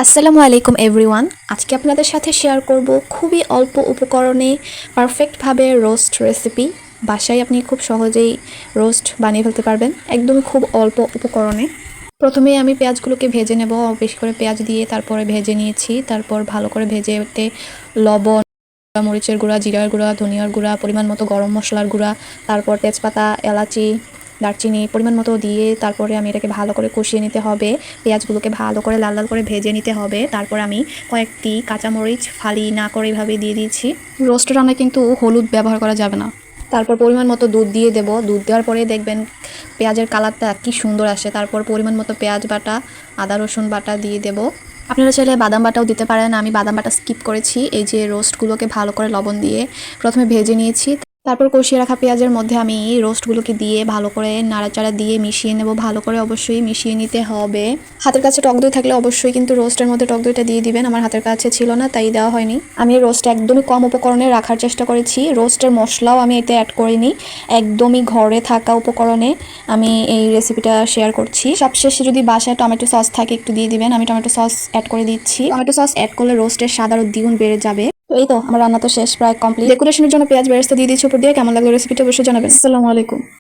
আসসালামু আলাইকুম এভরিওয়ান। আজকে আপনাদের সাথে শেয়ার করব খুবই অল্প উপকরণে পারফেক্টভাবে রোস্ট রেসিপি। বাসায় আপনি খুব সহজেই রোস্ট বানিয়ে ফেলতে পারবেন, একদমই খুব অল্প উপকরণে। প্রথমে আমি পেঁয়াজগুলোকে ভেজে নেব, বেশি করে পেঁয়াজ দিয়ে তারপরে ভেজে নিয়েছি। তারপর ভালো করে ভেজে ওতে লবণ, মরিচের গুঁড়া, জিরার গুঁড়া, ধনিয়ার গুঁড়া, পরিমাণ মতো গরম মশলার গুঁড়া, তারপর তেজপাতা, এলাচি, দারচিনি পরিমাণ মতো দিয়ে তারপরে আমি এটাকে ভালো করে কষিয়ে নিতে হবে। পেঁয়াজগুলোকে ভালো করে লাল লাল করে ভেজে নিতে হবে। তারপর আমি কয়েকটি কাঁচামরিচ ফালি না করে এভাবে দিয়ে দিয়েছি। রোস্ট রান্নায় কিন্তু হলুদ ব্যবহার করা যাবে না। তারপর পরিমাণ মতো দুধ দিয়ে দেব। দুধ দেওয়ার পরে দেখবেন পেঁয়াজের কালারটা কি সুন্দর আসে। তারপর পরিমাণ মতো পেঁয়াজ বাটা, আদা রসুন বাটা দিয়ে দেব। আপনারা চাইলে বাদাম বাটাও দিতে পারেন, আমি বাদাম বাটা স্কিপ করেছি। এই যে রোস্টগুলোকে ভালো করে লবণ দিয়ে প্রথমে ভেজে নিয়েছি। তারপর কষিয়ে রাখা পেঁয়াজের মধ্যে আমি রোস্টগুলোকে দিয়ে ভালো করে নাড়াচাড়া দিয়ে মিশিয়ে নেব। ভালো করে অবশ্যই মিশিয়ে নিতে হবে। হাতের কাছে টক দই থাকলে অবশ্যই কিন্তু রোস্টের মধ্যে টক দইটা দিয়ে দিবেন। আমার হাতের কাছে ছিল না, তাই দেওয়া হয়নি। আমি রোস্ট একদমই কম উপকরণে রাখার চেষ্টা করেছি। রোস্টের মশলাও আমি এতে অ্যাড করিনি, একদমই ঘরে থাকা উপকরণে আমি এই রেসিপিটা শেয়ার করছি। সবশেষে যদি বাসায় টমেটো সস থাকে একটু দিয়ে দিবেন। আমি টমেটো সস অ্যাড করে দিচ্ছি। টমেটো সস অ্যাড করলে রোস্টের স্বাদ আরও দ্বিগুণ বেড়ে যাবে। তো এই তো আমার রান্না তো শেষ, প্রায় কমপ্লিট। ডেকোরেশনের জন্য পেঁয়াজ বেরেস্তা দিয়ে দিচ্ছি উপর দিয়ে। কেমন লাগলো রেসিপিটা অবশ্যই জানাবেন। আসসালামু আলাইকুম।